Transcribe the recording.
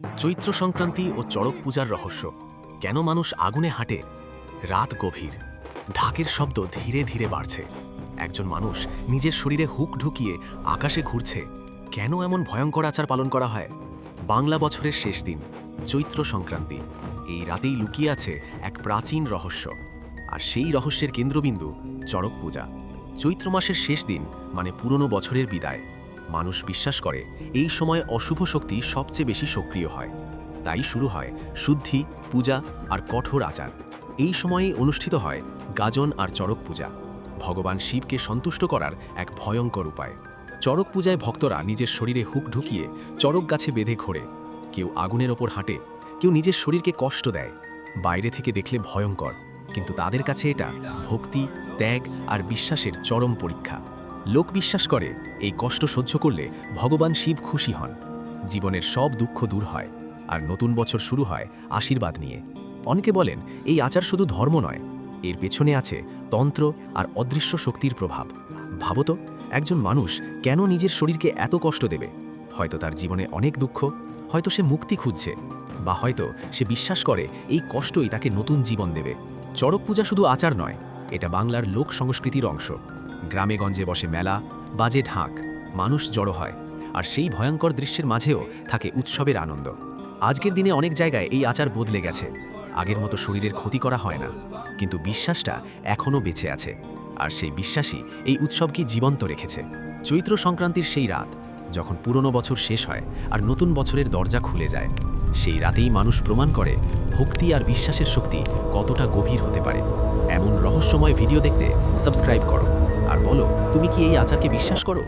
চৈত্র সংক্রান্তি ও চড়ক পূজার রহস্য। কেন মানুষ আগুনে হাঁটে? রাত গভীর, ঢাকের শব্দ ধীরে ধীরে বাড়ছে। একজন মানুষ নিজের শরীরে হুক ঢুকিয়ে আকাশে ঘুরছে। কেন এমন ভয়ঙ্কর আচার পালন করা হয়? বাংলা বছরের শেষ দিন, চৈত্র সংক্রান্তি। এই রাতেই লুকিয়ে আছে এক প্রাচীন রহস্য। আর সেই রহস্যের কেন্দ্রবিন্দু চড়ক পূজা। চৈত্র মাসের শেষ দিন মানে পুরনো বছরের বিদায়। মানুষ বিশ্বাস করে এই সময় অশুভ শক্তি সবচেয়ে বেশি সক্রিয় হয়। তাই শুরু হয় শুদ্ধি, পূজা আর কঠোর আচার। এই সময়েই অনুষ্ঠিত হয় গাজন আর চড়ক পূজা, ভগবান শিবকে সন্তুষ্ট করার এক ভয়ঙ্কর উপায়। চড়ক পূজায় ভক্তরা নিজের শরীরে হুক ঢুকিয়ে চড়ক গাছে বেঁধে ঘোরে। কেউ আগুনের ওপর হাঁটে, কেউ নিজের শরীরকে কষ্ট দেয়। বাইরে থেকে দেখলে ভয়ঙ্কর, কিন্তু তাদের কাছে এটা ভক্তি, ত্যাগ আর বিশ্বাসের চরম পরীক্ষা। লোক বিশ্বাস করে এই কষ্ট সহ্য করলে ভগবান শিব খুশি হন, জীবনের সব দুঃখ দূর হয় আর নতুন বছর শুরু হয় আশীর্বাদ নিয়ে। অনেকে বলেন এই আচার শুধু ধর্ম নয়, এর পেছনে আছে তন্ত্র আর অদৃশ্য শক্তির প্রভাব। ভাবতো, একজন মানুষ কেন নিজের শরীরকে এত কষ্ট দেবে? হয়তো তার জীবনে অনেক দুঃখ, হয়তো সে মুক্তি খুঁজছে, বা হয়তো সে বিশ্বাস করে এই কষ্টই তাকে নতুন জীবন দেবে। চড়ক পূজা শুধু আচার নয়, এটা বাংলার লোক সংস্কৃতির অংশ। গ্রামে গঞ্জে বসে মেলা, বাজে ঢাক, মানুষ জড়ো হয়, আর সেই ভয়ঙ্কর দৃশ্যের মাঝেও থাকে উৎসবের আনন্দ। আজকের দিনে অনেক জায়গায় এই আচার বদলে গেছে, আগের মতো শরীরের ক্ষতি করা হয় না, কিন্তু বিশ্বাসটা এখনও বেঁচে আছে। আর সেই বিশ্বাসই এই উৎসবকে জীবন্ত রেখেছে। চৈত্র সংক্রান্তির সেই রাত, যখন পুরনো বছর শেষ হয় আর নতুন বছরের দরজা খুলে যায়, সেই রাতেই মানুষ প্রমাণ করে ভক্তি আর বিশ্বাসের শক্তি কতটা গভীর হতে পারে। এমন রহস্যময় ভিডিও দেখতে সাবস্ক্রাইব করো আর বলো, তুমি কি এই আচারকে বিশ্বাস করো?